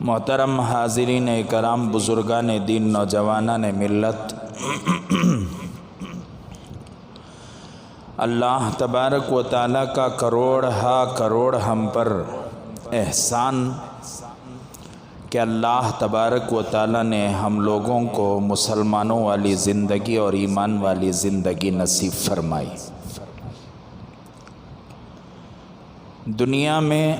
محترم حاضرین کرام، بزرگان دین، نوجوانان ملت، اللہ تبارک و تعالیٰ کا کروڑ ہم پر احسان کہ اللہ تبارک و تعالیٰ نے ہم لوگوں کو مسلمانوں والی زندگی اور ایمان والی زندگی نصیب فرمائی۔ دنیا میں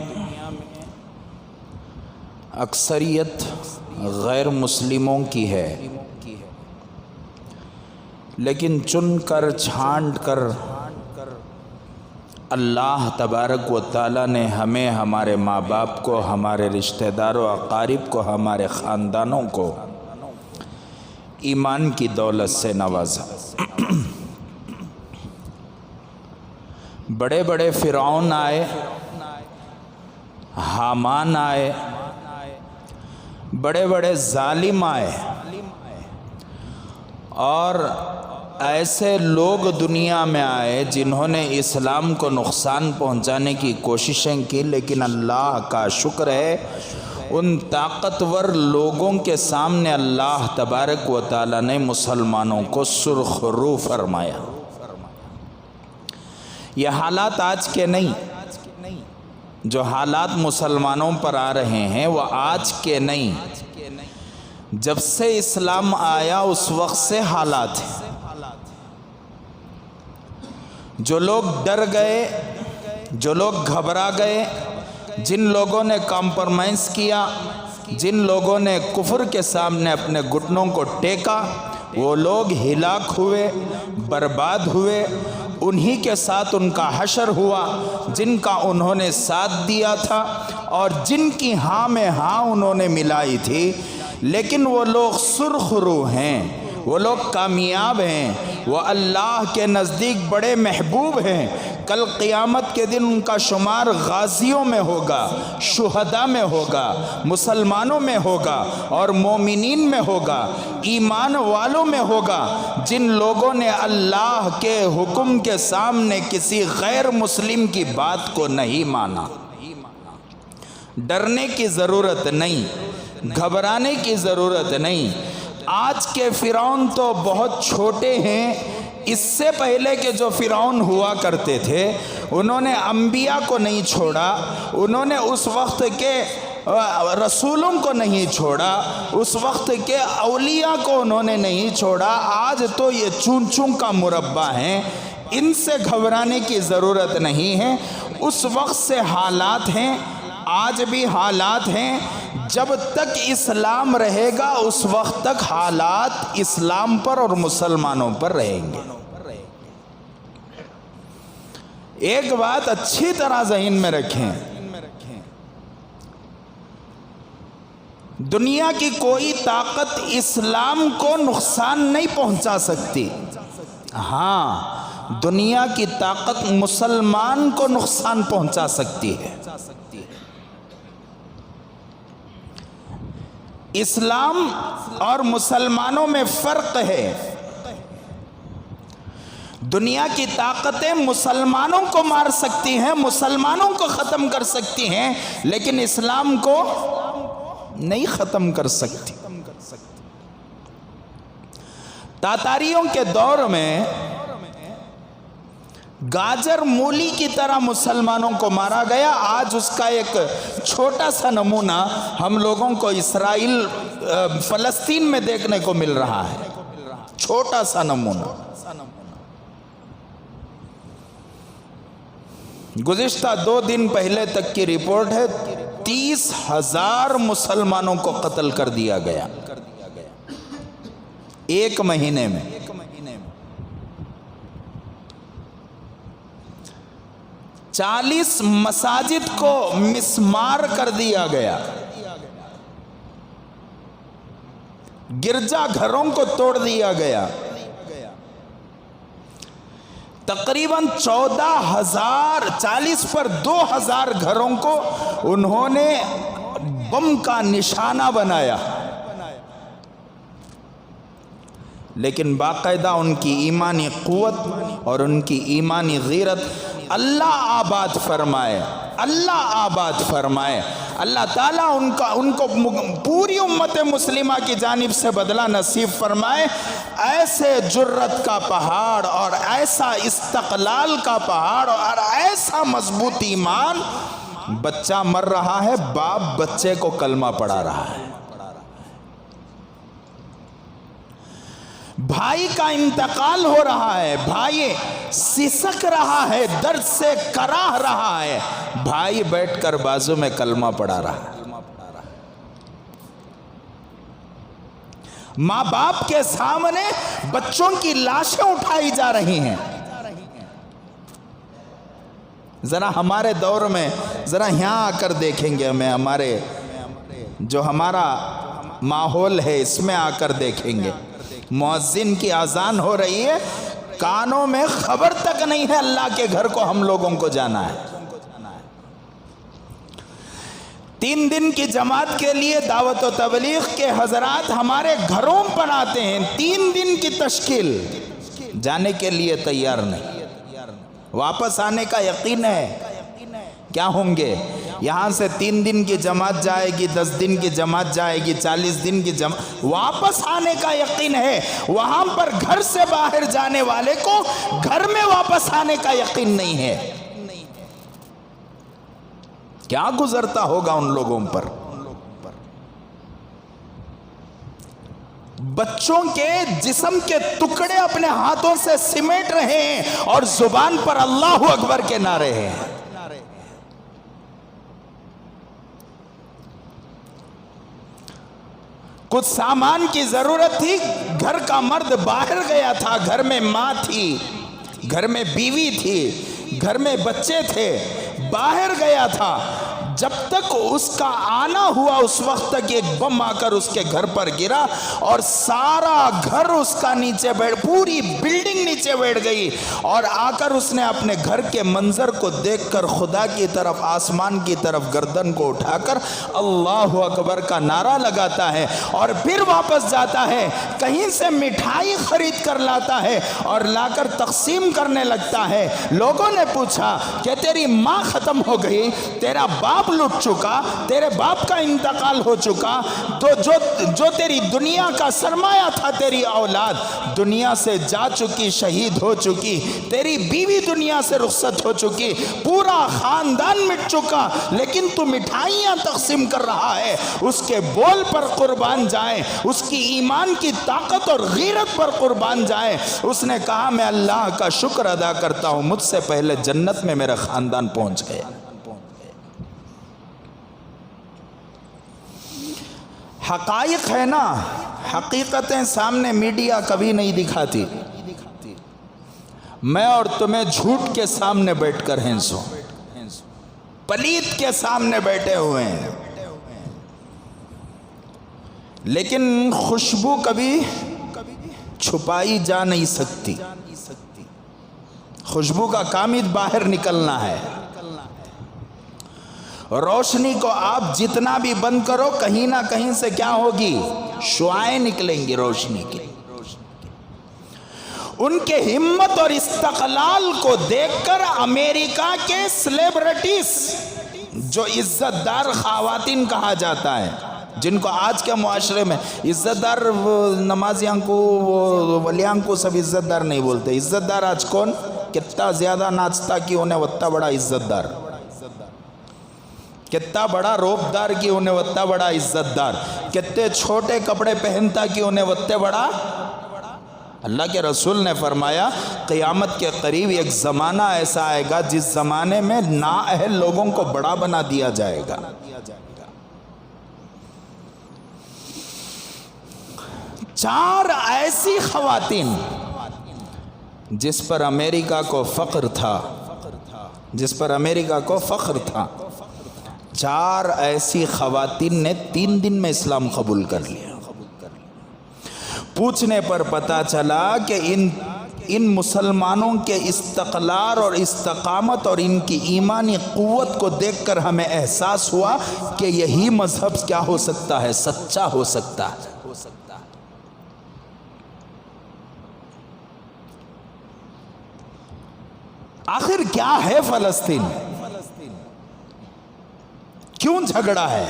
اکثریت غیر مسلموں کی ہے، لیکن چن کر چھانٹ کر اللہ تبارک و تعالیٰ نے ہمیں، ہمارے ماں باپ کو، ہمارے رشتہ داروں، اقارب کو، ہمارے خاندانوں کو ایمان کی دولت سے نوازا۔ بڑے بڑے فرعون آئے، حامان آئے، بڑے بڑے ظالم آئے، اور ایسے لوگ دنیا میں آئے جنہوں نے اسلام کو نقصان پہنچانے کی کوششیں کی، لیکن اللہ کا شکر ہے ان طاقتور لوگوں کے سامنے اللہ تبارک و تعالیٰ نے مسلمانوں کو سرخ رو فرمایا۔ یہ حالات آج کے نہیں، جو حالات مسلمانوں پر آ رہے ہیں وہ آج کے نہیں، جب سے اسلام آیا اس وقت سے حالات ہیں۔ جو لوگ ڈر گئے، جو لوگ گھبرا گئے، جن لوگوں نے کمپرومائز کیا، جن لوگوں نے کفر کے سامنے اپنے گھٹنوں کو ٹیکا، وہ لوگ ہلاک ہوئے، برباد ہوئے۔ انہی کے ساتھ ان کا حشر ہوا جن کا انہوں نے ساتھ دیا تھا اور جن کی ہاں میں ہاں انہوں نے ملائی تھی، لیکن وہ لوگ سرخ رو ہیں، وہ لوگ کامیاب ہیں، وہ اللہ کے نزدیک بڑے محبوب ہیں۔ کل قیامت کے دن ان کا شمار غازیوں میں ہوگا، شہداء میں ہوگا، مسلمانوں میں ہوگا اور مومنین میں ہوگا، ایمان والوں میں ہوگا، جن لوگوں نے اللہ کے حکم کے سامنے کسی غیر مسلم کی بات کو نہیں مانا۔ ڈرنے کی ضرورت نہیں، گھبرانے کی ضرورت نہیں۔ آج کے فرعون تو بہت چھوٹے ہیں، اس سے پہلے کے جو فرعون ہوا کرتے تھے انہوں نے انبیاء کو نہیں چھوڑا، انہوں نے اس وقت کے رسولوں کو نہیں چھوڑا، اس وقت کے اولیاء کو انہوں نے نہیں چھوڑا۔ آج تو یہ چون چون کا مربع ہیں، ان سے گھبرانے کی ضرورت نہیں ہے۔ اس وقت سے حالات ہیں، آج بھی حالات ہیں۔ جب تک اسلام رہے گا اس وقت تک حالات اسلام پر اور مسلمانوں پر رہیں گے۔ ایک بات اچھی طرح ذہن میں رکھیں، دنیا کی کوئی طاقت اسلام کو نقصان نہیں پہنچا سکتی۔ ہاں، دنیا کی طاقت مسلمان کو نقصان پہنچا سکتی ہے۔ اسلام اور مسلمانوں میں فرق ہے۔ دنیا کی طاقتیں مسلمانوں کو مار سکتی ہیں، مسلمانوں کو ختم کر سکتی ہیں، لیکن اسلام کو نہیں ختم کر سکتی۔ تاتاریوں کے دور میں گاجر مولی کی طرح مسلمانوں کو مارا گیا۔ آج اس کا ایک چھوٹا سا نمونہ ہم لوگوں کو اسرائیل فلسطین میں دیکھنے کو مل رہا ہے، چھوٹا سا نمونہ۔ گزشتہ 2 دن پہلے تک کی رپورٹ ہے 30,000 مسلمانوں کو قتل کر دیا گیا ایک مہینے میں۔ 40 مساجد کو مسمار کر دیا گیا، گرجا گھروں کو توڑ دیا گیا۔ تقریباً 14,000، 40 پر 2,000 گھروں کو انہوں نے بم کا نشانہ بنایا، لیکن باقاعدہ ان کی ایمانی قوت اور ان کی ایمانی غیرت اللہ آباد فرمائے، اللہ آباد فرمائے۔ اللہ تعالیٰ ان کو پوری امت مسلمہ کی جانب سے بدلہ نصیب فرمائے. ایسے جرت کا پہاڑ اور ایسا استقلال کا پہاڑ اور ایسا مضبوط ایمان. بچہ مر رہا ہے، باپ بچے کو کلمہ پڑھا رہا ہے. بھائی کا انتقال ہو رہا ہے، بھائی سسک رہا ہے، درد سے کراہ رہا ہے، بھائی بیٹھ کر بازو میں کلمہ پڑھا رہا ہے. ماں باپ کے سامنے بچوں کی لاشیں اٹھائی جا رہی ہیں. ذرا ہمارے دور میں ذرا یہاں آ کر دیکھیں گے، ہمیں ہمارے جو ہمارا ماحول ہے اس میں آ کر دیکھیں گے. مؤذن کی اذان ہو رہی ہے، کانوں میں خبر تک نہیں ہے اللہ کے گھر کو ہم لوگوں کو جانا ہے. 3 دن کی جماعت کے لیے دعوت و تبلیغ کے حضرات ہمارے گھروں پر آتے ہیں. 3 دن کی تشکیل، جانے کے لیے تیار نہیں. واپس آنے کا یقین ہے. کیا ہوں گے یہاں سے 3 دن کی جماعت جائے گی، 10 دن کی جماعت جائے گی، 40 دن کی جماعت، واپس آنے کا یقین ہے. وہاں پر گھر سے باہر جانے والے کو گھر میں واپس آنے کا یقین نہیں ہے. کیا گزرتا ہوگا ان لوگوں پر. بچوں کے جسم کے ٹکڑے اپنے ہاتھوں سے سمیٹ رہے ہیں اور زبان پر اللہ اکبر کے نعرے ہیں. کچھ سامان کی ضرورت تھی، گھر کا مرد باہر گیا تھا، گھر میں ماں تھی، گھر میں بیوی تھی، گھر میں بچے تھے، باہر گیا تھا. جب تک اس کا آنا ہوا اس وقت تک ایک بم آ کر اس کے گھر پر گرا اور سارا گھر اس کا نیچے بیٹھ، پوری بلڈنگ نیچے بیٹھ گئی. اور آ کر اس نے اپنے گھر کے منظر کو دیکھ کر خدا کی طرف، آسمان کی طرف گردن کو اٹھا کر اللہ اکبر کا نعرہ لگاتا ہے اور پھر واپس جاتا ہے. کہیں سے مٹھائی خرید کر لاتا ہے اور لا کر تقسیم کرنے لگتا ہے. لوگوں نے پوچھا کہ تیری ماں ختم ہو گئی، تیرا باپ لٹ چکا، تیرے باپ کا انتقال ہو چکا، تو جو تیری دنیا کا سرمایہ تھا، تیری اولاد دنیا سے جا چکی، شہید ہو چکی، تیری بیوی دنیا سے رخصت ہو چکی، پورا خاندان مٹ چکا، لیکن تو مٹھائیاں تقسیم کر رہا ہے. اس کے بول پر قربان جائیں، اس کی ایمان کی طاقت اور غیرت پر قربان جائیں. اس نے کہا میں اللہ کا شکر ادا کرتا ہوں، مجھ سے پہلے جنت میں میرا خاندان پہنچ گیا. حقائق ہے نا، حقیقتیں سامنے میڈیا کبھی نہیں دکھاتی. میں اور تمہیں جھوٹ کے سامنے بیٹھ کر ہنسو، پلیت کے سامنے بیٹھے ہوئے ہیں، لیکن خوشبو کبھی چھپائی جا نہیں سکتی. خوشبو کا کام ہی باہر نکلنا ہے. روشنی کو آپ جتنا بھی بند کرو، کہیں نہ کہیں سے کیا ہوگی، شعاعیں نکلیں گی روشنی کی. ان کے ہمت اور استقلال کو دیکھ کر امریکہ کے سلیبریٹیز، جو عزت دار خواتین کہا جاتا ہے، جن کو آج کے معاشرے میں عزت دار نمازیاں کو، ولیاں کو سب عزت دار نہیں بولتے. عزت دار آج کون، کتنا زیادہ ناچتا کی انہیں وطا بڑا عزت دار، کتنا بڑا روپ دار کی انہیں وطا بڑا عزت دار، کتنے چھوٹے کپڑے پہنتا کی انہیں وطے بڑا. اللہ کے رسول نے فرمایا قیامت کے قریب ایک زمانہ ایسا آئے گا جس زمانے میں نااہل لوگوں کو بڑا بنا دیا جائے گا. 4 ایسی خواتین جس پر امریکہ کو فخر تھا، جس پر امریکہ کو فخر تھا، 4 ایسی خواتین نے 3 دن میں اسلام قبول کر لیا. پوچھنے پر پتا چلا کہ ان مسلمانوں کے استقلال اور استقامت اور ان کی ایمانی قوت کو دیکھ کر ہمیں احساس ہوا کہ یہی مذہب کیا ہو سکتا ہے، سچا ہو سکتا ہے. آخر کیا ہے فلسطین؟ کیوں جھگڑا ہے؟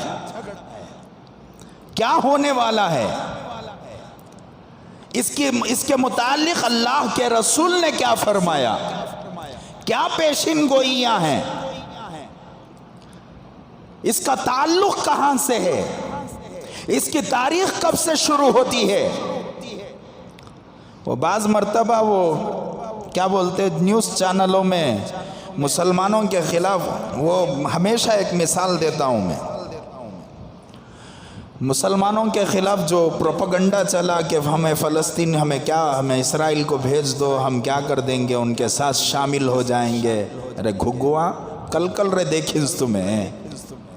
کیا ہونے والا ہے؟ اس کے متعلق اللہ کے رسول نے کیا فرمایا؟ کیا پیشین گوئیاں ہیں؟ اس کا تعلق کہاں سے ہے؟ اس کی تاریخ کب سے شروع ہوتی ہے؟ وہ بعض مرتبہ وہ کیا بولتے نیوز چینلوں میں مسلمانوں کے خلاف، وہ ہمیشہ ایک مثال دیتا ہوں میں، مسلمانوں کے خلاف جو پروپیگنڈا چلا کہ ہمیں فلسطین، ہمیں اسرائیل کو بھیج دو، ہم کیا کر دیں گے، ان کے ساتھ شامل ہو جائیں گے۔ ارے گھگوا کل رے دیکھیں تمہیں،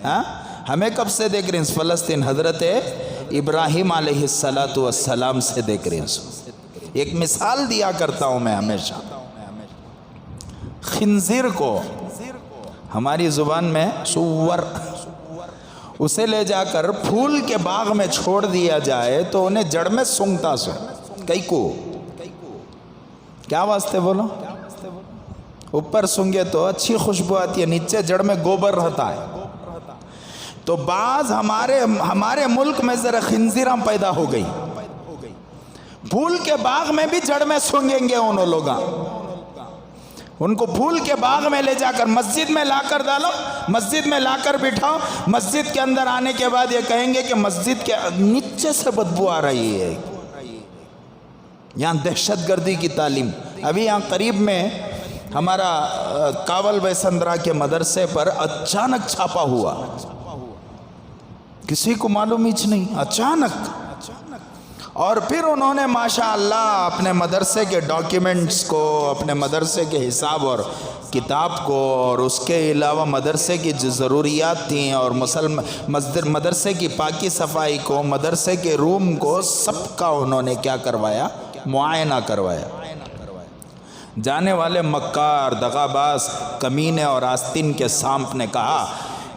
ہاں ہمیں کب سے دیکھ رہے ہیں فلسطین؟ حضرت ابراہیم علیہ السلام سے دیکھ رہے ہیں۔ ایک مثال دیا کرتا ہوں میں ہمیشہ، خنزیر کو ہماری زبان میں سور، اسے لے جا کر پھول کے باغ میں چھوڑ دیا جائے تو انہیں جڑ میں سونگتا سو کئی کو، کیا واسطے بولو؟ اوپر سونگے تو اچھی خوشبو آتی ہے، نیچے جڑ میں گوبر رہتا ہے۔ تو بعض ہمارے ملک میں ذرا خنزیراں پیدا ہو گئی، پھول کے باغ میں بھی جڑ میں سونگیں گے انہوں لوگاں، ان کو پھول کے باغ میں لے جا کر مسجد میں لا کر ڈالو، مسجد میں لا کر بٹھاؤ، مسجد کے اندر آنے کے بعد یہ کہیں گے کہ مسجد کے نیچے سے بدبو آ رہی ہے۔ یہاں دہشت گردی کی تعلیم، ابھی یہاں قریب میں ہمارا کاول ویسندرا کے مدرسے پر اچانک چھاپا ہوا، کسی کو معلوم ہی نہیں، اچانک۔ اور پھر انہوں نے ماشاءاللہ اپنے مدرسے کے ڈاکیومنٹس کو، اپنے مدرسے کے حساب اور کتاب کو، اور اس کے علاوہ مدرسے کی جو ضروریات تھیں، اور مدرسے کی پاکی صفائی کو، مدرسے کے روم کو، سب کا انہوں نے کیا کروایا؟ معائنہ کروایا۔ جانے والے مکار، دغاباز، کمینے اور آستین کے سانپ نے کہا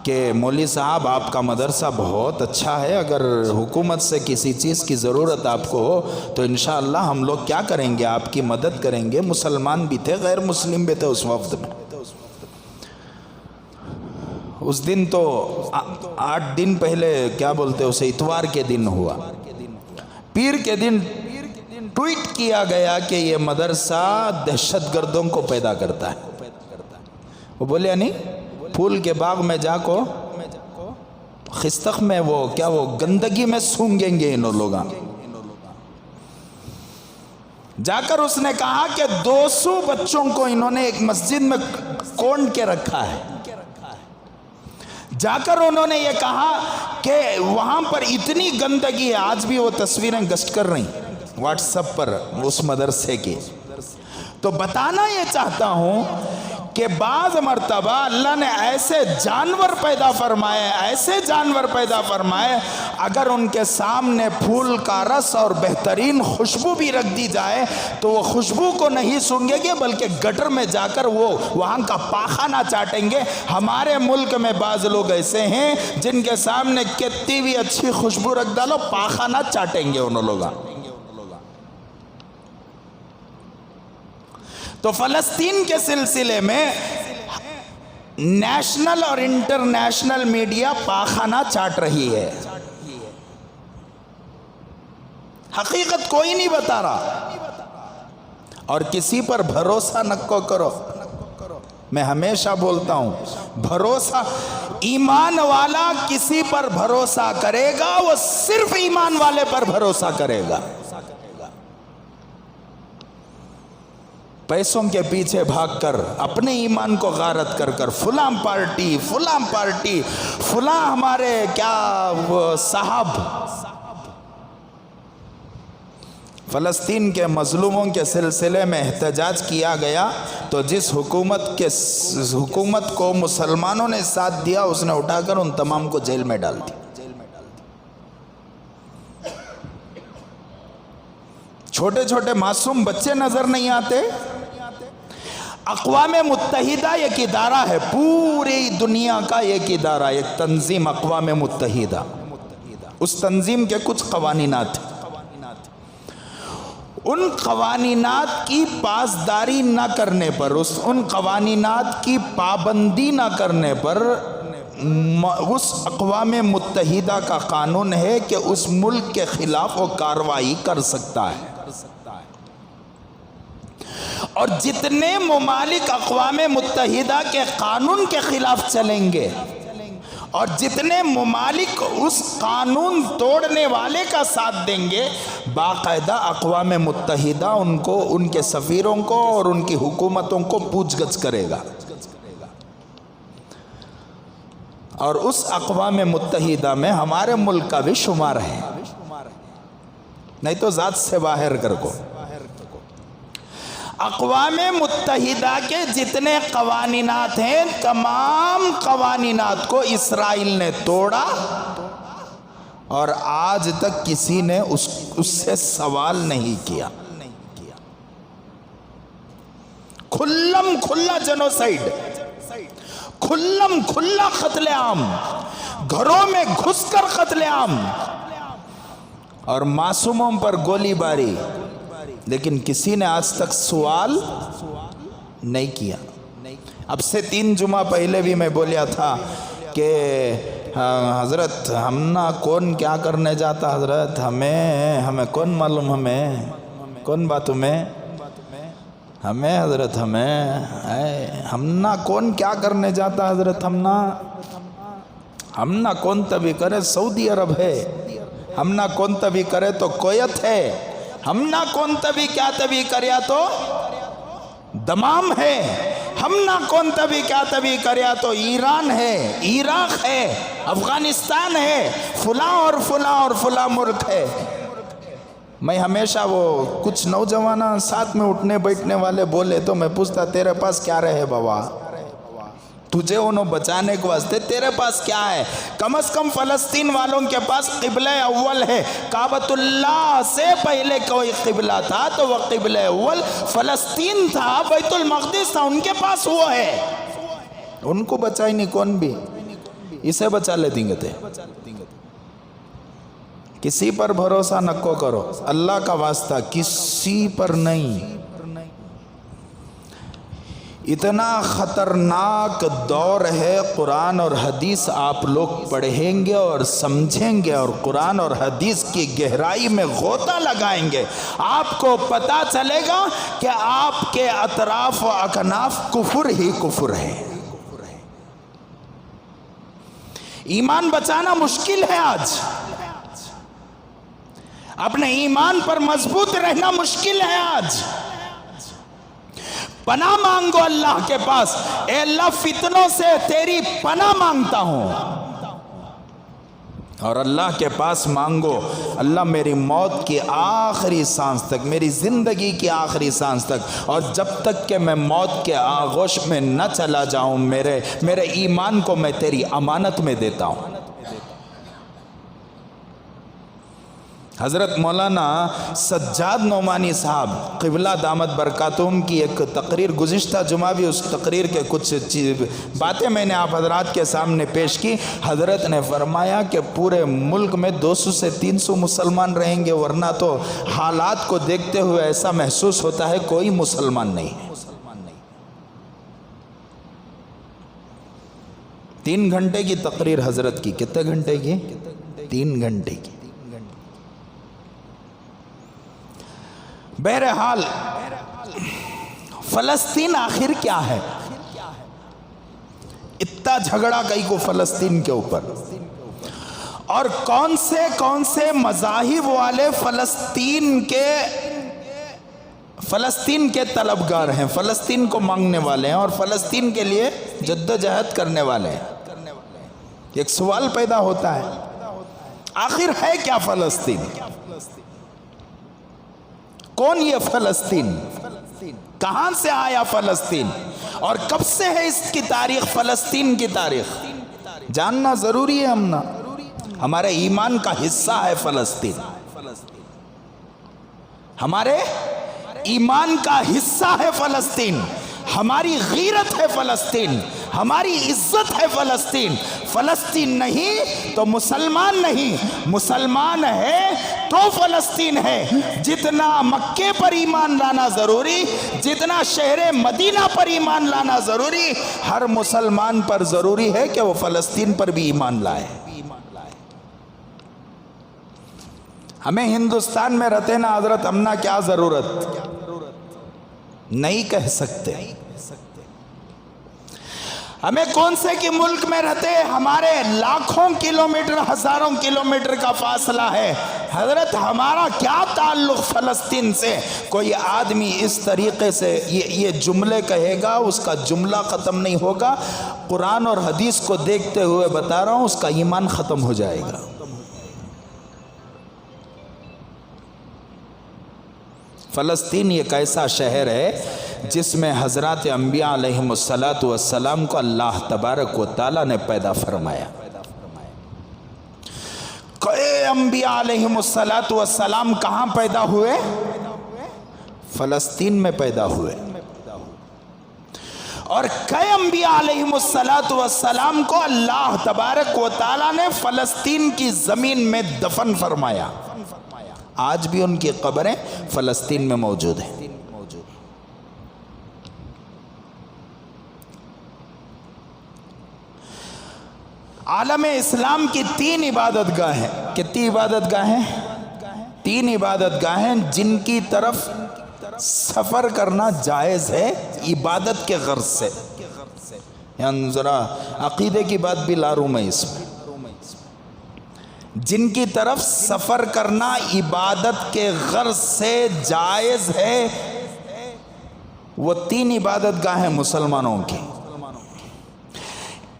کہ مولوی صاحب آپ کا مدرسہ بہت اچھا ہے، اگر حکومت سے کسی چیز کی ضرورت آپ کو ہو تو انشاءاللہ ہم لوگ کیا کریں گے، آپ کی مدد کریں گے۔ مسلمان بھی تھے، غیر مسلم بھی تھے اس وقت میں۔ اس دن تو 8 دن پہلے کیا بولتے اسے، اتوار کے دن ہوا، پیر کے دن ٹویٹ کیا گیا کہ یہ مدرسہ دہشت گردوں کو پیدا کرتا ہے۔ وہ بولے نہیں، پھول کے باغ میں جا کو خستخ میں وہ گندگی میں سونگیں گے انہوں لوگاں۔ جا کر اس نے کہا کہ 200 بچوں کو انہوں نے ایک مسجد میں کونڈ کے رکھا ہے۔ جا کر انہوں نے یہ کہا کہ وہاں پر اتنی گندگی ہے، آج بھی وہ تصویریں گشت کر رہی واٹس ایپ پر اس مدرسے کی۔ تو بتانا یہ چاہتا ہوں کہ بعض مرتبہ اللہ نے ایسے جانور پیدا فرمائے، اگر ان کے سامنے پھول کا رس اور بہترین خوشبو بھی رکھ دی جائے تو وہ خوشبو کو نہیں سونگیں گے، بلکہ گٹر میں جا کر وہ وہاں کا پاخانہ چاٹیں گے۔ ہمارے ملک میں بعض لوگ ایسے ہیں جن کے سامنے کتنی بھی اچھی خوشبو رکھ ڈالو، پاخانہ چاٹیں گے انہوں لوگا۔ تو فلسطین کے سلسلے میں نیشنل اور انٹرنیشنل میڈیا پاخانہ چاٹ رہی ہے، حقیقت کوئی نہیں بتا رہا، اور کسی پر بھروسہ نہ کرو۔ میں ہمیشہ بولتا ہوں، بھروسہ، ایمان والا کسی پر بھروسہ کرے گا وہ صرف ایمان والے پر بھروسہ کرے گا۔ پیسوں کے پیچھے بھاگ کر، اپنے ایمان کو غارت کر کر، فلاں پارٹی، فلاں ہمارے کیا صاحب۔ فلسطین کے مظلوموں کے سلسلے میں احتجاج کیا گیا تو جس حکومت کو مسلمانوں نے ساتھ دیا، اس نے اٹھا کر ان تمام کو جیل میں ڈال دیا۔ چھوٹے چھوٹے معصوم بچے نظر نہیں آتے۔ اقوام متحدہ ایک ادارہ ہے، پوری دنیا کا ایک ادارہ، ایک تنظیم، اقوام متحدہ۔ اس تنظیم کے کچھ قوانینات، ان قوانینات کی پاسداری نہ کرنے پر، ان قوانینات کی پابندی نہ کرنے پر اس اقوام متحدہ کا قانون ہے کہ اس ملک کے خلاف وہ کارروائی کر سکتا ہے، اور جتنے ممالک اقوام متحدہ کے قانون کے خلاف چلیں گے اور جتنے ممالک اس قانون توڑنے والے کا ساتھ دیں گے، باقاعدہ اقوام متحدہ ان کو، ان کے سفیروں کو اور ان کی حکومتوں کو پوچھ گچھ کرے گا، اور اس اقوام متحدہ میں ہمارے ملک کا بھی شمار ہے، نہیں تو ذات سے باہر کر کو۔ اقوام متحدہ کے جتنے قوانینات ہیں، تمام قوانینات کو اسرائیل نے توڑا، اور آج تک کسی نے اس سے سوال نہیں کیا۔ کھلم کھلا جنوسائیڈ، کھلم کھلا قتل عام، گھروں میں گھس کر قتل عام اور معصوموں پر گولی باری، لیکن کسی نے آج تک سوال نہیں کیا۔ اب سے 3 جمعہ پہلے بھی میں بولیا تھا کہ حضرت ہم نا کون کیا کرنے جاتا، حضرت ہمیں کون معلوم، ہمیں کون باتوں میں ہمیں حضرت ہم نا کون کیا کرنے جاتا، حضرت ہم نا کون تبھی کرے سعودی عرب ہے، ہم نا کون تبھی کرے تو کویت ہے، ہم نہ کون تبھی کیا تبھی کریا تو دمام ہے، ہم نہ کون تبھی کیا تبھی کریا تو ایران ہے، عراق ہے، افغانستان ہے، فلاں اور فلاں اور فلاں ملک ہے۔ میں ہمیشہ وہ کچھ نوجوان ساتھ میں اٹھنے بیٹھنے والے بولے تو میں پوچھتا تیرے پاس کیا رہے بابا، تجھے انہوں بچانے کے واسطے تیرے پاس کیا ہے؟ کم از کم فلسطین والوں کے پاس قبلہ اول ہے، کعبۃ اللہ سے پہلے کوئی قبلہ تھا تو وہ قبلہ اول فلسطین تھا، بیت المقدس تھا، ان کے پاس وہ ہے، ان کو بچائی نہیں کون بھی، اسے بچا لے دیں گے تھے۔ کسی پر بھروسہ نہ کو کرو، اللہ کا واسطہ کسی پر نہیں۔ اتنا خطرناک دور ہے، قرآن اور حدیث آپ لوگ پڑھیں گے اور سمجھیں گے اور قرآن اور حدیث کی گہرائی میں غوطہ لگائیں گے، آپ کو پتہ چلے گا کہ آپ کے اطراف و اکناف کفر ہی کفر ہے۔ ایمان بچانا مشکل ہے، آج اپنے ایمان پر مضبوط رہنا مشکل ہے۔ آج پناہ مانگو اللہ کے پاس، اے اللہ فتنوں سے تیری پناہ مانگتا ہوں، اور اللہ کے پاس مانگو اللہ میری موت کی آخری سانس تک، میری زندگی کی آخری سانس تک، اور جب تک کہ میں موت کے آغوش میں نہ چلا جاؤں، میرے ایمان کو میں تیری امانت میں دیتا ہوں۔ حضرت مولانا سجاد نعمانی صاحب قبلہ دامت برکاتہم کی ایک تقریر گزشتہ جمعہ بھی، اس تقریر کے کچھ باتیں میں نے آپ حضرات کے سامنے پیش کی۔ حضرت نے فرمایا کہ پورے ملک میں 200 سے 300 مسلمان رہیں گے، ورنہ تو حالات کو دیکھتے ہوئے ایسا محسوس ہوتا ہے کوئی مسلمان نہیں ہے۔ 3 گھنٹے کی تقریر حضرت کی، کتنے گھنٹے کی؟ 3 گھنٹے کی۔ بہرحال فلسطین آخر کیا ہے؟ اتنا جھگڑا کئی کو فلسطین کے اوپر، اور کون سے مذاہب والے فلسطین کے طلبگار ہیں، فلسطین کو مانگنے والے ہیں اور فلسطین کے لیے جدوجہد کرنے والے ہیں۔ ایک سوال پیدا ہوتا ہے، آخر ہے کیا فلسطین؟ کون یہ فلسطین؟ کہاں سے آیا فلسطین؟ اور کب سے ہے اس کی تاریخ، فلسطین کی تاریخ جاننا ضروری ہے۔ ہمارے ایمان کا حصہ ہے فلسطین، ہمارے ایمان کا حصہ ہے فلسطین، ہماری غیرت ہے فلسطین، ہماری عزت ہے فلسطین۔ فلسطین نہیں تو مسلمان نہیں، مسلمان ہے تو فلسطین ہے۔ جتنا مکے پر ایمان لانا ضروری، جتنا شہر مدینہ پر ایمان لانا ضروری، ہر مسلمان پر ضروری ہے کہ وہ فلسطین پر بھی ایمان لائے۔ ہمیں ہندوستان میں رہتے نا حضرت، ہمنا کیا ضرورت نہیں کہہ سکتے۔ ہمیں کون سے کی ملک میں رہتے، ہمارے لاکھوں کلومیٹر ہزاروں کلومیٹر کا فاصلہ ہے حضرت، ہمارا کیا تعلق فلسطین سے؟ کوئی آدمی اس طریقے سے یہ جملے کہے گا، اس کا جملہ ختم نہیں ہوگا۔ قرآن اور حدیث کو دیکھتے ہوئے بتا رہا ہوں، اس کا ایمان ختم ہو جائے گا۔ فلسطین ایک ایسا شہر ہے جس میں حضرات انبیاء علیہم السلام کو اللہ تبارک و تعالیٰ نے پیدا فرمایا۔ کئی انبیاء علیہم السلام کہاں پیدا ہوئے؟ فلسطین میں پیدا ہوئے۔ اور کئی انبیاء علیہم السلام کو اللہ تبارک و تعالیٰ نے فلسطین کی زمین میں دفن فرمایا۔ آج بھی ان کی قبریں فلسطین میں موجود ہیں۔ عالم اسلام کی 3 عبادت گاہیں، کتنی عبادت گاہیں؟ 3 عبادت گاہیں جن کی طرف سفر کرنا جائز ہے عبادت کے غرض سے۔ یعنی ذرا عقیدے کی بات بھی لا رہا میں اس میں، جن کی طرف سفر کرنا عبادت کے غرض سے جائز ہے، وہ 3 عبادت گاہیں مسلمانوں کی۔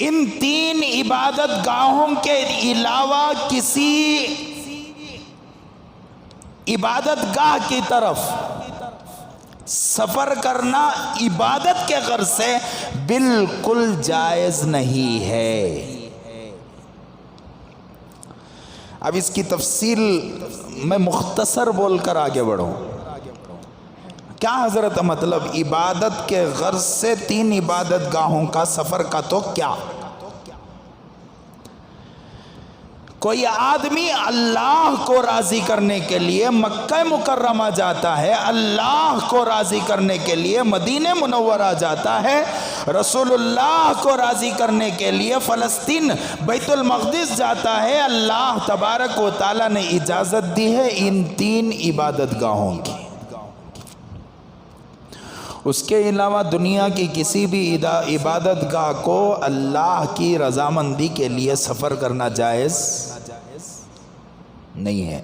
ان 3 عبادت گاہوں کے علاوہ کسی عبادت گاہ کی طرف سفر کرنا عبادت کے غرض سے بالکل جائز نہیں ہے۔ اب اس کی تفصیل میں مختصر بول کر آگے بڑھوں۔ کیا حضرت مطلب عبادت کے غرض سے 3 عبادت گاہوں کا سفر کا تو کیا؟ کوئی آدمی اللہ کو راضی کرنے کے لیے مکہ مکرمہ جاتا ہے، اللہ کو راضی کرنے کے لیے مدینہ منورہ جاتا ہے، رسول اللہ کو راضی کرنے کے لیے فلسطین بیت المقدس جاتا ہے، اللہ تبارک و تعالیٰ نے اجازت دی ہے ان 3 عبادت گاہوں کی۔ اس کے علاوہ دنیا کی کسی بھی عبادت گاہ کو اللہ کی رضامندی کے لیے سفر کرنا جائز نہیں ہے۔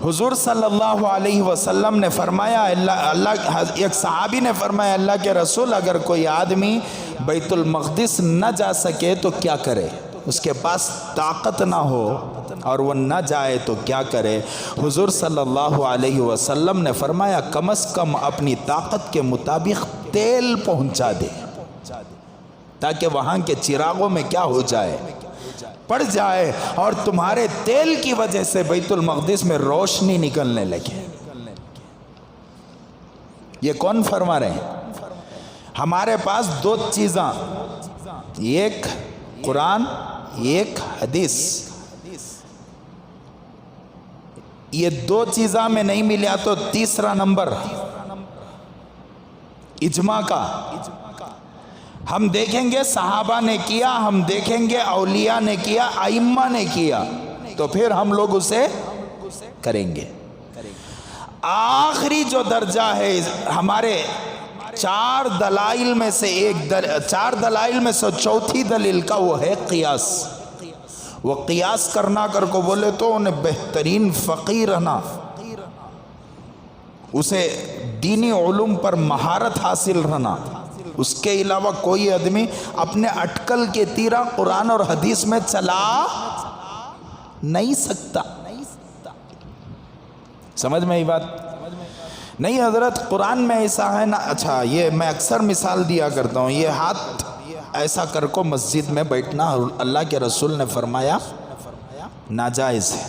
حضور صلی اللہ علیہ وسلم نے فرمایا، ایک صحابی نے فرمایا، اللہ کے رسول اگر کوئی آدمی بیت المقدس نہ جا سکے تو کیا کرے؟ اس کے پاس طاقت نہ ہو اور وہ نہ جائے تو کیا کرے؟ حضور صلی اللہ علیہ وسلم نے فرمایا کم از کم اپنی طاقت کے مطابق تیل پہنچا دے، تاکہ وہاں کے چراغوں میں کیا ہو جائے، پڑ جائے، اور تمہارے تیل کی وجہ سے بیت المقدس میں روشنی نکلنے لگے۔ یہ کون فرما رہے ہیں؟ ہمارے پاس 2 چیزاں، ایک قرآن ایک حدیث، یہ 2 چیزاں میں نہیں ملیا تو تیسرا نمبر اجماع کا۔ ہم دیکھیں گے صحابہ نے کیا، ہم دیکھیں گے اولیاء نے کیا، ائمہ نے کیا، تو پھر ہم لوگ اسے کریں گے۔ آخری جو درجہ ہے ہمارے 4 دلائل میں سے 4 دلائل میں سے چوتھی دلیل کا، وہ ہے قیاس۔ وہ قیاس کرنا کر کو بولے تو انہیں بہترین فقیر رہنا، اسے دینی علوم پر مہارت حاصل رہنا، اس کے علاوہ کوئی آدمی اپنے اٹکل کے تیرا قرآن اور حدیث میں چلا نہیں سکتا۔ سمجھ میں یہ بات نہیں حضرت؟ قرآن میں ایسا ہے نا، اچھا یہ میں اکثر مثال دیا کرتا ہوں، یہ ہاتھ ایسا کر کو مسجد میں بیٹھنا اللہ کے رسول نے فرمایا ناجائز ہے،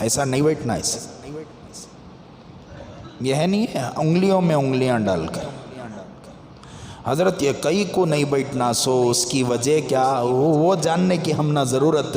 ایسا نہیں بیٹھنا، ایسے یہ ہے نہیں ہے انگلیوں میں انگلیاں ڈال کر۔ حضرت یہ کئی کو نہیں بیٹھنا، سو اس کی وجہ کیا وہ جاننے کی ہم نہ ضرورت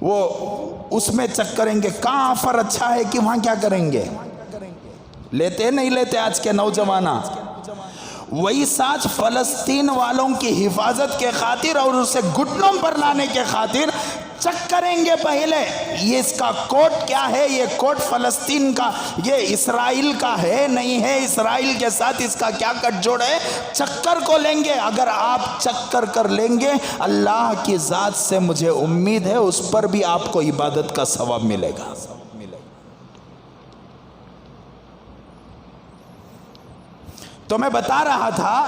وہ اس میں چیک کریں گے کہاں آفر اچھا ہے کہ وہاں کیا کریں گے، لیتے نہیں لیتے آج کے نوجوانہ. وہی ساتھ فلسطین والوں کی حفاظت کے خاطر اور اسے گھٹنوں پر لانے کے خاطر چیک کریں گے پہلے یہ اس کا کوٹ کیا ہے، یہ کوٹ فلسطین کا، یہ اسرائیل کا ہے نہیں ہے، اسرائیل کے ساتھ اس کا کیا کٹ جوڑ ہے، چکر کو لیں گے. اگر آپ چکر کر لیں گے اللہ کی ذات سے مجھے امید ہے اس پر بھی آپ کو عبادت کا ثواب ملے گا. تو میں بتا رہا تھا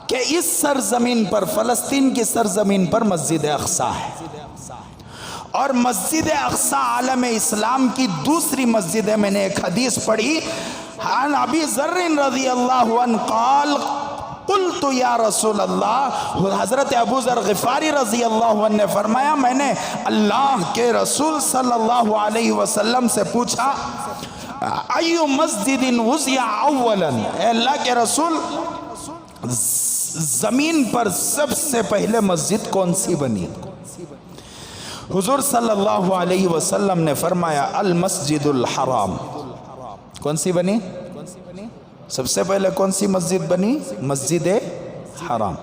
کہ اس سرزمین پر، فلسطین کی سرزمین پر مسجد اقصی ہے، اور مسجد اقصی عالم اسلام کی دوسری مسجد ہے. میں نے ایک حدیث پڑھی، عن ابی ذر رضی اللہ عنہ قال قلت یا رسول اللہ، حضرت ابو ذر غفاری رضی اللہ عنہ نے فرمایا میں نے اللہ کے رسول صلی اللہ علیہ وسلم سے پوچھا ایو مسجد وسع اولا، اے اللہ کے رسول زمین پر سب سے پہلے مسجد کون سی بنی؟ حضور صلی اللہ علیہ وسلم نے فرمایا المسجد الحرام. کون سی بنی؟ سب سے پہلے کون سی مسجد بنی؟ مسجد حرام.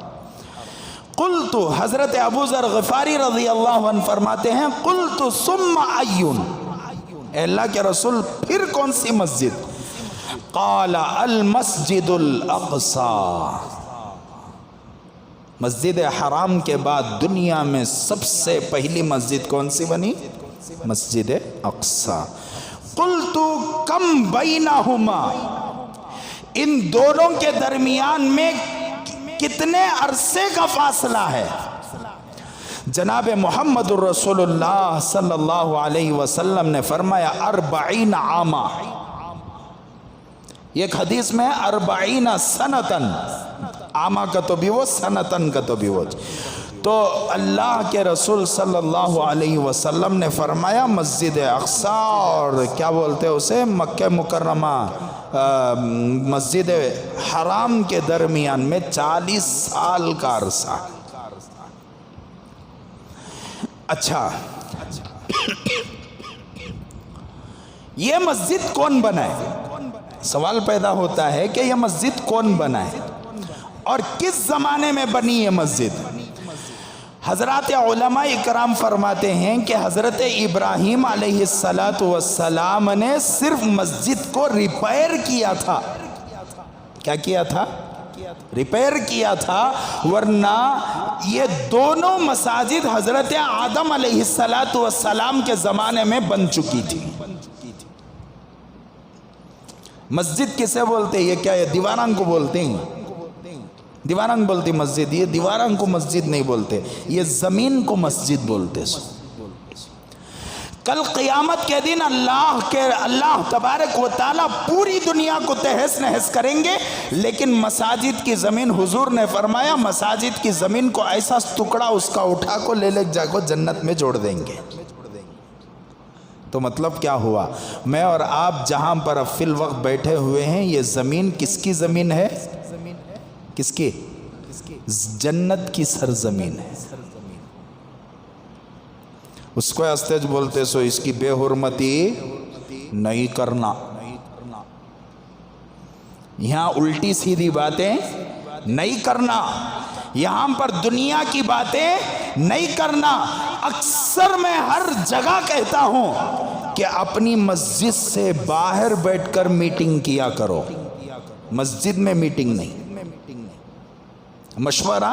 قلت، حضرت ابو ذر غفاری رضی اللہ عنہ فرماتے ہیں قلت ثم ایون، اے اللہ کے رسول پھر کون سی مسجد؟ قال المسجد الاقصی، مسجد حرام کے بعد دنیا میں سب سے پہلی مسجد کون سی بنی؟ مسجد اقصی. قلت کم بینہما، ان دونوں کے درمیان میں کتنے عرصے کا فاصلہ ہے؟ جناب محمد الرسول اللہ صلی اللہ علیہ وسلم نے فرمایا 40 عاما. ایک حدیث میں 40 سنتن، عاما کا تو بھی وہ، سنتن کا تو بھی وہ. تو اللہ کے رسول صلی اللہ علیہ وسلم نے فرمایا مسجد اقصی اور کیا بولتے اسے، مکہ مکرمہ مسجد حرام کے درمیان میں 40 سال کا عرصہ. اچھا، یہ مسجد کون بنائے؟ سوال پیدا ہوتا ہے کہ یہ مسجد کون بنائے اور کس زمانے میں بنی یہ مسجد؟ حضرات علماء اکرام فرماتے ہیں کہ حضرت ابراہیم علیہ السلام نے صرف مسجد کو ریپیئر کیا تھا. کیا کیا تھا؟ ریپیئر کیا تھا، ورنہ یہ دونوں مساجد حضرت آدم علیہ السلام کے زمانے میں بن چکی تھی. مسجد کسے بولتے ہیں؟ یہ کیا ہے؟ دیواران کو بولتے ہیں، دیواران بولتی مسجد. یہ دیواران کو مسجد نہیں بولتے، یہ زمین کو مسجد بولتے. کل قیامت کے دن اللہ تبارک و تعالیٰ پوری دنیا کو تہس نہس کریں گے، لیکن مساجد کی زمین، حضور نے فرمایا مساجد کی زمین کو ایسا ٹکڑا اس کا اٹھا کو لے جا کو جنت میں جوڑ دیں گے. تو مطلب کیا ہوا؟ میں اور آپ جہاں پر اب فی الوقت بیٹھے ہوئے ہیں، یہ زمین کس کی زمین ہے؟ کس کی؟ جنت کی سرزمین ہے. اس کو استج بولتے سو اس کی بے حرمتی نہیں کرنا. یہاں الٹی سیدھی باتیں نہیں کرنا، یہاں پر دنیا کی باتیں نہیں کرنا. اکثر میں ہر جگہ کہتا ہوں کہ اپنی مسجد سے باہر بیٹھ کر میٹنگ کیا کرو، مسجد میں میٹنگ نہیں. مشورہ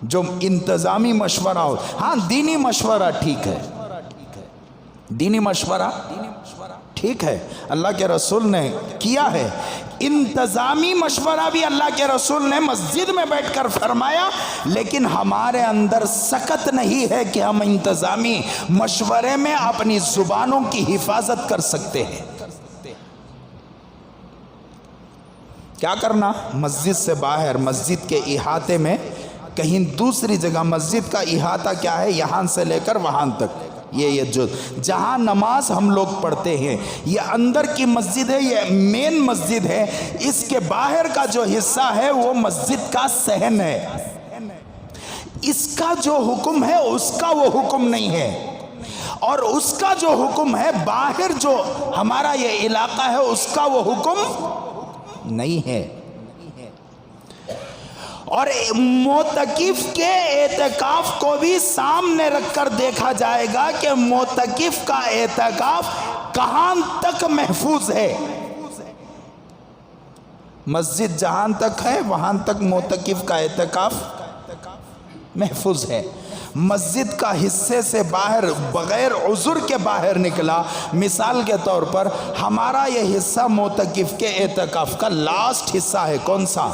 جو انتظامی مشورہ ہو، ہاں دینی مشورہ ٹھیک ہے، دینی مشورہ ٹھیک ہے، اللہ کے رسول نے کیا ہے. انتظامی مشورہ بھی اللہ کے رسول نے مسجد میں بیٹھ کر فرمایا، لیکن ہمارے اندر سکت نہیں ہے کہ ہم انتظامی مشورے میں اپنی زبانوں کی حفاظت کر سکتے ہیں. کیا کرنا؟ مسجد سے باہر، مسجد کے احاطے میں کہیں دوسری جگہ. مسجد کا احاطہ کیا ہے؟ یہاں سے لے کر وہاں تک، یہ جو جہاں نماز ہم لوگ پڑھتے ہیں یہ اندر کی مسجد ہے، یہ مین مسجد ہے. اس کے باہر کا جو حصہ ہے وہ مسجد کا صحن ہے. اس کا جو حکم ہے اس کا وہ حکم نہیں ہے. اور اس کا جو حکم ہے باہر جو ہمارا یہ علاقہ ہے اس کا وہ حکم نہیں ہے۔ اور معتکف کے اعتکاف کو بھی سامنے رکھ کر دیکھا جائے گا کہ معتکف کا اعتکاف کہاں تک محفوظ ہے۔ مسجد جہاں تک ہے وہاں تک معتکف کا اعتکاف محفوظ ہے۔ مسجد کا حصے سے باہر بغیر عذر کے باہر نکلا، مثال کے طور پر ہمارا یہ حصہ معتکف کے اعتکاف کا لاسٹ حصہ ہے، کون سا؟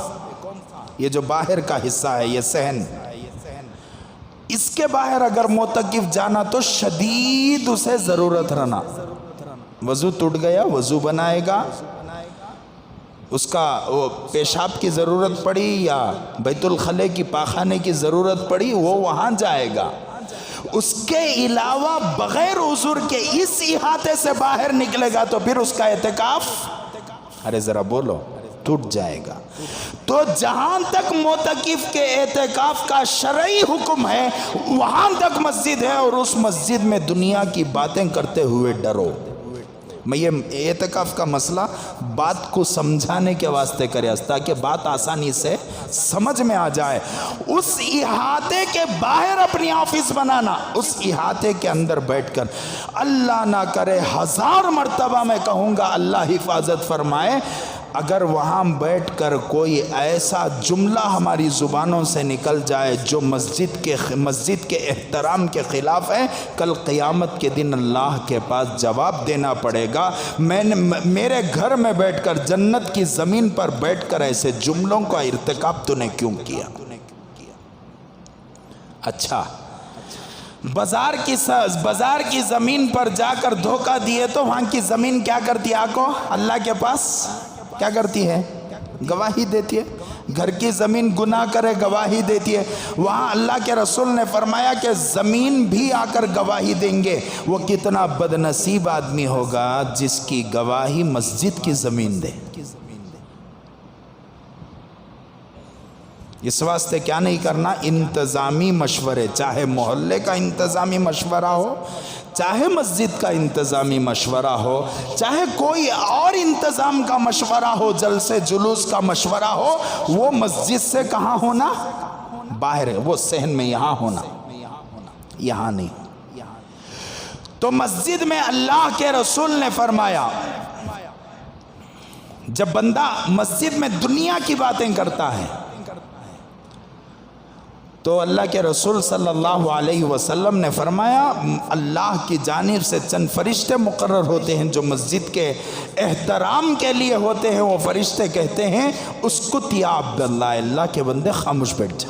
یہ جو باہر کا حصہ ہے، یہ صحن، اس کے باہر اگر معتکف جانا تو شدید اسے ضرورت رہنا، وضو ٹوٹ گیا وضو بنائے گا، اس کا پیشاب کی ضرورت پڑی یا بیت الخلے کی پاخانے کی ضرورت پڑی، وہ وہاں جائے گا۔ اس کے علاوہ بغیر عذر کے اس احاطے سے باہر نکلے گا تو پھر اس کا اعتکاف، ارے ذرا بولو، ٹوٹ جائے گا۔ تو جہاں تک معتکف کے اعتکاف کا شرعی حکم ہے وہاں تک مسجد ہے، اور اس مسجد میں دنیا کی باتیں کرتے ہوئے ڈرو۔ میں یہ اعتکاف کا مسئلہ بات کو سمجھانے کے واسطے کرے تاکہ بات آسانی سے سمجھ میں آ جائے۔ اس احاطے کے باہر اپنی آفس بنانا، اس احاطے کے اندر بیٹھ کر، اللہ نہ کرے 1000 مرتبہ میں کہوں گا اللہ حفاظت فرمائے، اگر وہاں بیٹھ کر کوئی ایسا جملہ ہماری زبانوں سے نکل جائے جو مسجد کے احترام کے خلاف ہے، کل قیامت کے دن اللہ کے پاس جواب دینا پڑے گا۔ میرے گھر میں بیٹھ کر، جنت کی زمین پر بیٹھ کر ایسے جملوں کا ارتکاب تو نے کیوں کیا؟ اچھا، بازار کی زمین پر جا کر دھوکہ دیے تو وہاں کی زمین کیا کرتی ہے؟ آقا اللہ کے پاس کیا کرتی ہے؟ گواہی دیتی ہے۔ گھر کی زمین گناہ کرے گواہی دیتی ہے، وہاں اللہ کے رسول نے فرمایا کہ زمین بھی آ کر گواہی دیں گے۔ وہ کتنا بد نصیب آدمی ہوگا جس کی گواہی مسجد کی زمین دے۔ اس واسطے کیا نہیں کرنا؟ انتظامی مشورے، چاہے محلے کا انتظامی مشورہ ہو، چاہے مسجد کا انتظامی مشورہ ہو، چاہے کوئی اور انتظام کا مشورہ ہو، جلسے جلوس کا مشورہ ہو، وہ مسجد سے کہاں ہونا؟ باہر ہے، وہ صحن میں یہاں ہونا، یہاں نہیں۔ تو مسجد میں اللہ کے رسول نے فرمایا جب بندہ مسجد میں دنیا کی باتیں کرتا ہے تو اللہ کے رسول صلی اللہ علیہ وسلم نے فرمایا اللہ کی جانب سے چند فرشتے مقرر ہوتے ہیں جو مسجد کے احترام کے لیے ہوتے ہیں۔ وہ فرشتے کہتے ہیں اسکت یا عبداللہ، اللہ کے بندے خاموش بیٹھ جا۔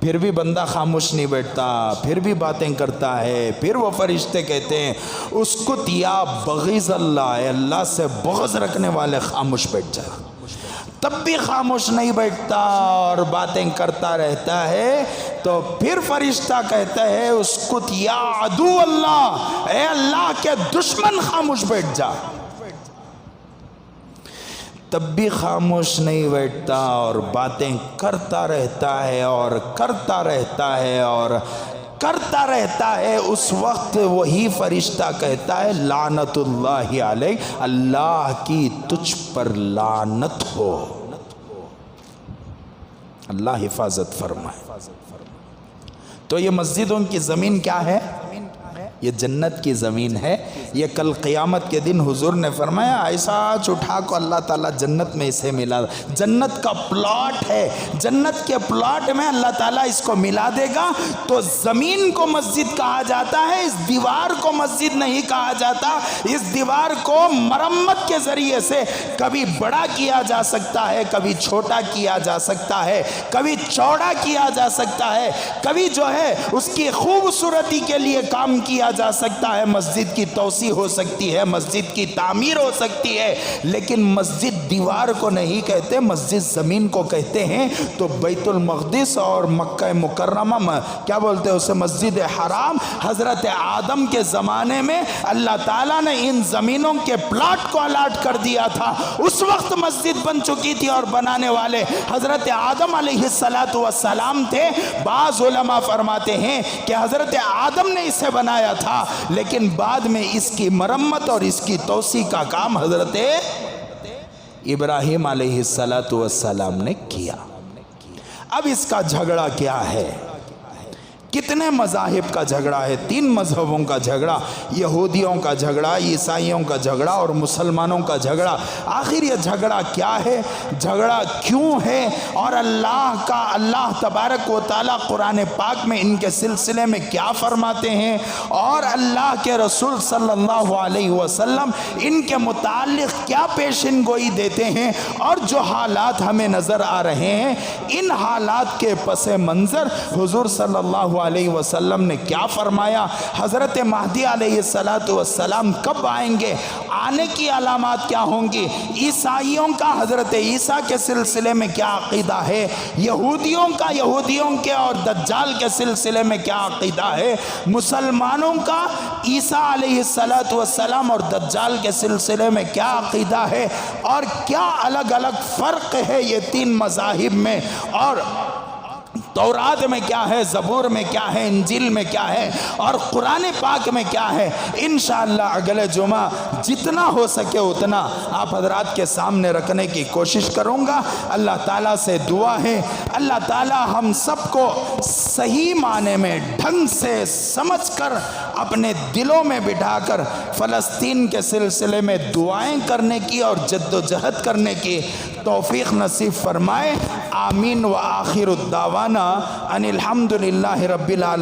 پھر بھی بندہ خاموش نہیں بیٹھتا، پھر بھی باتیں کرتا ہے۔ پھر وہ فرشتے کہتے ہیں اسکت یا بغیض اللہ، اے اللہ سے بغض رکھنے والے خاموش بیٹھ جا۔ تب بھی خاموش نہیں بیٹھتا اور باتیں کرتا رہتا ہے، تو پھر فرشتہ کہتا ہے اسکت یا عدو اللہ، اے اللہ کے دشمن خاموش بیٹھ جا۔ تب بھی خاموش نہیں بیٹھتا اور باتیں کرتا رہتا ہے اور کرتا رہتا ہے اور کرتا رہتا ہے۔ اس وقت وہی فرشتہ کہتا ہے لعنت اللہ علیہ، اللہ کی تجھ پر لعنت ہو، اللہ حفاظت فرمائے۔ تو یہ مسجدوں کی زمین کیا ہے؟ یہ جنت کی زمین ہے۔ یہ کل قیامت کے دن حضور نے فرمایا ایسا اٹھا کو اللہ تعالیٰ جنت میں اسے ملا، جنت کا پلاٹ ہے، جنت کے پلاٹ میں اللہ تعالیٰ اس کو ملا دے گا۔ تو زمین کو مسجد کہا جاتا ہے، اس دیوار کو مسجد نہیں کہا جاتا۔ اس دیوار کو مرمت کے ذریعے سے کبھی بڑا کیا جا سکتا ہے، کبھی چھوٹا کیا جا سکتا ہے، کبھی چوڑا کیا جا سکتا ہے، کبھی جو ہے اس کی خوبصورتی کے لیے کام کیا جا سکتا ہے، مسجد کی توسیع ہو سکتی ہے، مسجد کی تعمیر ہو سکتی ہے، لیکن مسجد دیوار کو نہیں کہتے، مسجد زمین کو کہتے ہیں۔ تو بیت المقدس اور مکہ مکرمہ کیا بولتے ہیں اسے، مسجد حرام، حضرت آدم کے زمانے میں اللہ تعالیٰ نے ان زمینوں کے پلاٹ کو الاٹ کر دیا تھا۔ اس وقت مسجد بن چکی تھی اور بنانے والے حضرت آدم علیہ السلام تھے۔ بعض علماء فرماتے ہیں کہ حضرت آدم نے اسے بنایا تھا، لیکن بعد میں اس کی مرمت اور اس کی توسیع کا کام حضرت ابراہیم علیہ السلام نے کیا۔ اب اس کا جھگڑا کیا ہے؟ کتنے مذاہب کا جھگڑا ہے؟ 3 مذہبوں کا جھگڑا، یہودیوں کا جھگڑا، عیسائیوں کا جھگڑا اور مسلمانوں کا جھگڑا۔ آخر یہ جھگڑا کیا ہے؟ جھگڑا کیوں ہے؟ اور اللہ تبارک و تعالیٰ قرآن پاک میں ان کے سلسلے میں کیا فرماتے ہیں، اور اللہ کے رسول صلی اللہ علیہ وسلم ان کے متعلق کیا پیشن گوئی دیتے ہیں، اور جو حالات ہمیں نظر آ رہے ہیں ان حالات کے پس منظر حضور صلی اللہ علیہ وسلم نے کیا فرمایا، حضرت مہدی علیہ السلام کب آئیں گے، آنے کی علامات کیا ہوں گی، عیسائیوں کا حضرت عیسیٰ کے سلسلے میں کیا عقیدہ ہے، یہودیوں کے اور دجال کے سلسلے میں کیا عقیدہ ہے، مسلمانوں کا عیسیٰ علیہ السلام اور دجال کے سلسلے میں کیا عقیدہ ہے، اور کیا الگ الگ فرق ہے یہ 3 مذاہب میں، اور تورات میں کیا ہے، زبور میں کیا ہے، انجیل میں کیا ہے، اور قرآن پاک میں کیا ہے۔ انشاءاللہ اگلے جمعہ جتنا ہو سکے اتنا آپ حضرات کے سامنے رکھنے کی کوشش کروں گا۔ اللہ تعالیٰ سے دعا ہے اللہ تعالیٰ ہم سب کو صحیح معنی میں ڈھنگ سے سمجھ کر اپنے دلوں میں بٹھا کر فلسطین کے سلسلے میں دعائیں کرنے کی اور جد و جہد کرنے کی توفیق نصیب فرمائے۔ آمین۔ و آخر الدعوانا ان الحمد للہ رب العالمین۔